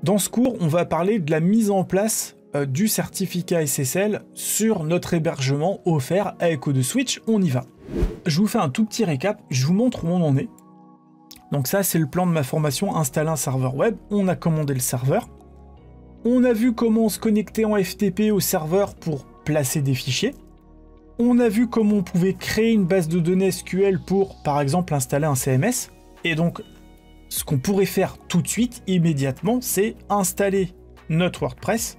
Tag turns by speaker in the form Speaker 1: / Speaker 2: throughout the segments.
Speaker 1: Dans ce cours, on va parler de la mise en place du certificat SSL sur notre hébergement offert à Echo de Switch. On y va. Je vous fais un tout petit récap, je vous montre où on en est. Donc ça, c'est le plan de ma formation, installer un serveur web. On a commandé le serveur. On a vu comment se connecter en FTP au serveur pour placer des fichiers. On a vu comment on pouvait créer une base de données SQL pour, par exemple, installer un CMS. Et donc, ce qu'on pourrait faire tout de suite, immédiatement, c'est installer notre WordPress.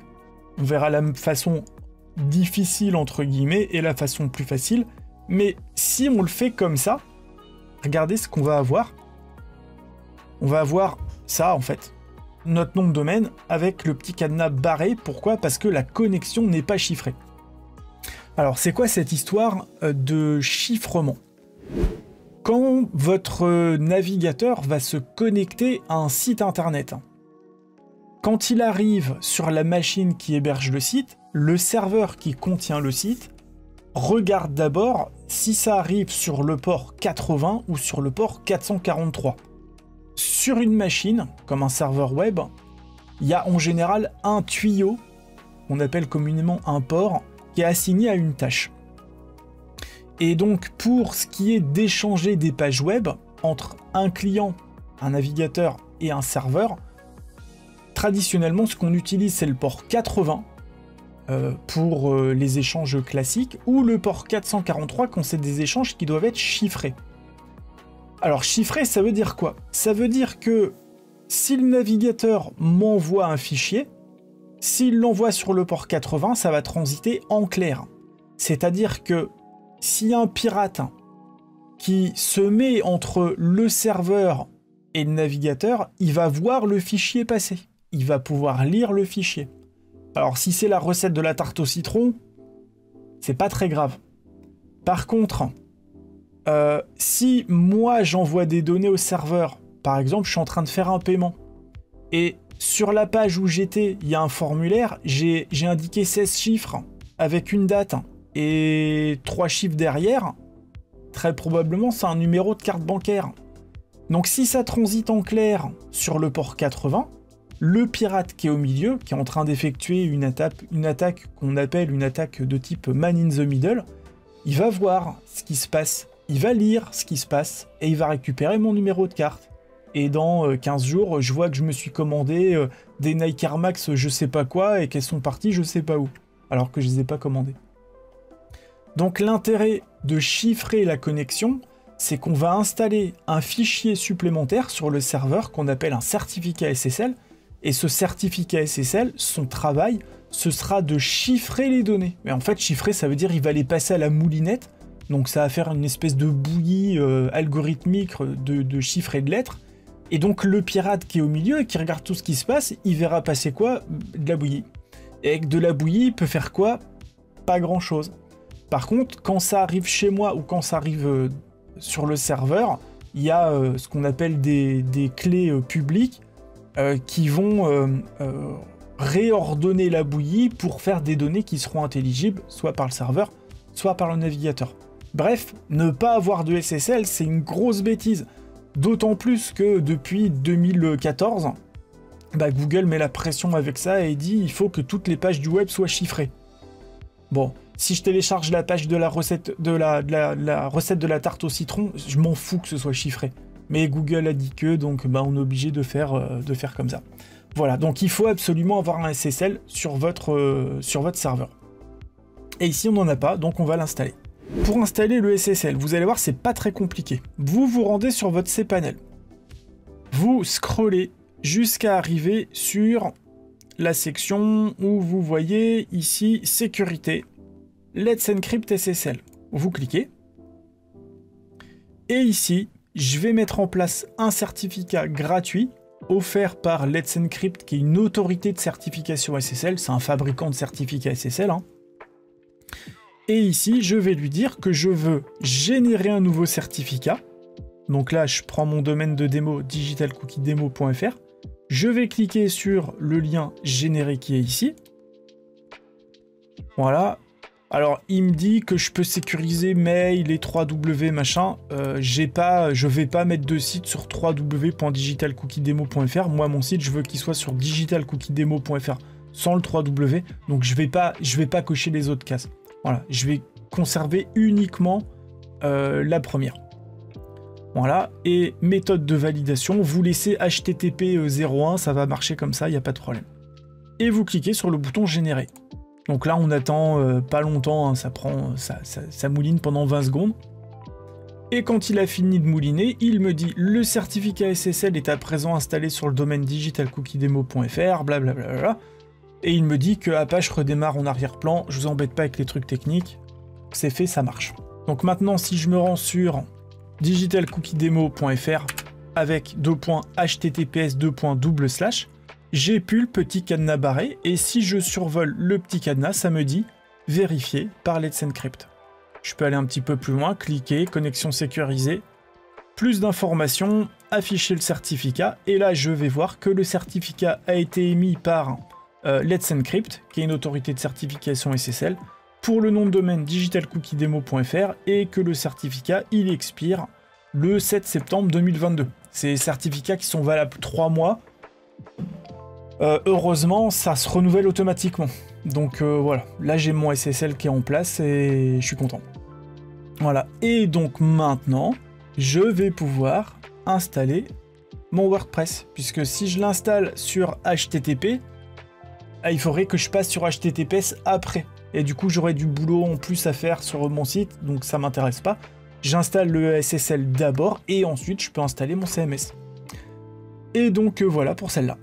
Speaker 1: On verra la façon difficile, entre guillemets, et la façon plus facile. Mais si on le fait comme ça, regardez ce qu'on va avoir. On va avoir ça, en fait. Notre nom de domaine avec le petit cadenas barré. Pourquoi? Parce que la connexion n'est pas chiffrée. Alors, c'est quoi cette histoire de chiffrement? Quand votre navigateur va se connecter à un site internet, quand il arrive sur la machine qui héberge le site, le serveur qui contient le site regarde d'abord si ça arrive sur le port 80 ou sur le port 443. Sur une machine, comme un serveur web, il y a en général un tuyau, qu'on appelle communément un port, qui est assigné à une tâche. Et donc, pour ce qui est d'échanger des pages web entre un client, un navigateur et un serveur, traditionnellement, ce qu'on utilise, c'est le port 80 pour les échanges classiques, ou le port 443 quand c'est des échanges qui doivent être chiffrés. Alors, chiffré, ça veut dire quoi? Ça veut dire que si le navigateur m'envoie un fichier, s'il l'envoie sur le port 80, ça va transiter en clair. C'est-à-dire que s'il y a un pirate qui se met entre le serveur et le navigateur, il va voir le fichier passer. Il va pouvoir lire le fichier. Alors si c'est la recette de la tarte au citron, c'est pas très grave. Par contre, si moi j'envoie des données au serveur, par exemple je suis en train de faire un paiement, et sur la page où j'étais, il y a un formulaire, j'ai indiqué 16 chiffres avec une date et 3 chiffres derrière, très probablement c'est un numéro de carte bancaire. Donc si ça transite en clair sur le port 80, le pirate qui est au milieu, qui est en train d'effectuer une attaque qu'on appelle une attaque de type man in the middle, il va voir ce qui se passe, il va lire ce qui se passe et il va récupérer mon numéro de carte. Et dans 15 jours, je vois que je me suis commandé des Nike Air Max je sais pas quoi et qu'elles sont parties je sais pas où, alors que je les ai pas commandées. Donc l'intérêt de chiffrer la connexion, c'est qu'on va installer un fichier supplémentaire sur le serveur qu'on appelle un certificat SSL. Et ce certificat SSL, son travail, ce sera de chiffrer les données. Mais en fait, chiffrer, ça veut dire qu'il va les passer à la moulinette. Donc ça va faire une espèce de bouillie algorithmique de chiffres et de lettres. Et donc le pirate qui est au milieu et qui regarde tout ce qui se passe, il verra passer quoi? De la bouillie. Et avec de la bouillie, il peut faire quoi? Pas grand-chose. Par contre, quand ça arrive chez moi ou quand ça arrive sur le serveur, il y a ce qu'on appelle des clés publiques qui vont réordonner la bouillie pour faire des données qui seront intelligibles, soit par le serveur, soit par le navigateur. Bref, ne pas avoir de SSL, c'est une grosse bêtise. D'autant plus que depuis 2014, Google met la pression avec ça et dit il faut que toutes les pages du web soient chiffrées. Bon, si je télécharge la page de la recette de la recette de la tarte au citron, je m'en fous que ce soit chiffré. Mais Google a dit que, donc on est obligé de faire comme ça. Voilà, donc il faut absolument avoir un SSL sur votre serveur. Et ici on n'en a pas, donc on va l'installer. Pour installer le SSL, vous allez voir, c'est pas très compliqué. Vous vous rendez sur votre cPanel. Vous scrollez jusqu'à arriver sur la section où vous voyez ici sécurité, Let's Encrypt SSL. Vous cliquez. Et ici, je vais mettre en place un certificat gratuit offert par Let's Encrypt, qui est une autorité de certification SSL. C'est un fabricant de certificats SSL. Et ici, je vais lui dire que je veux générer un nouveau certificat. Donc là, je prends mon domaine de démo, digitalcookiedemo.fr. Je vais cliquer sur le lien générer qui est ici. Voilà. Alors, il me dit que je peux sécuriser mail et 3W machin. Je vais pas mettre de site sur www.digitalcookiedemo.fr. Moi, mon site, je veux qu'il soit sur digitalcookiedemo.fr sans le 3W. Donc, je vais pas cocher les autres cases. Voilà, je vais conserver uniquement la première. Voilà, et méthode de validation, vous laissez HTTP 01, ça va marcher comme ça, il n'y a pas de problème. Et vous cliquez sur le bouton générer. Donc là, on attend pas longtemps, hein, ça mouline pendant 20 secondes. Et quand il a fini de mouliner, il me dit le certificat SSL est à présent installé sur le domaine digitalcookiedemo.fr, blablabla. Et il me dit que Apache redémarre en arrière-plan, je vous embête pas avec les trucs techniques, c'est fait, ça marche. Donc maintenant, si je me rends sur digitalcookiedemo.fr avec https://, j'ai pu le petit cadenas barré, et si je survole le petit cadenas, ça me dit vérifier par Let's Encrypt. Je peux aller un petit peu plus loin, cliquer, connexion sécurisée, plus d'informations, afficher le certificat, et là je vais voir que le certificat a été émis par Let's Encrypt, qui est une autorité de certification SSL, pour le nom de domaine digitalcookiedemo.fr, et que le certificat il expire le 7 septembre 2022. C'est des certificats qui sont valables 3 mois. Heureusement, ça se renouvelle automatiquement. Donc voilà, là j'ai mon SSL qui est en place et je suis content. Voilà, et donc maintenant, je vais pouvoir installer mon WordPress, puisque si je l'installe sur HTTP, il faudrait que je passe sur HTTPS après. Et du coup, j'aurais du boulot en plus à faire sur mon site, donc ça m'intéresse pas. J'installe le SSL d'abord, et ensuite je peux installer mon CMS. Et donc voilà pour celle-là.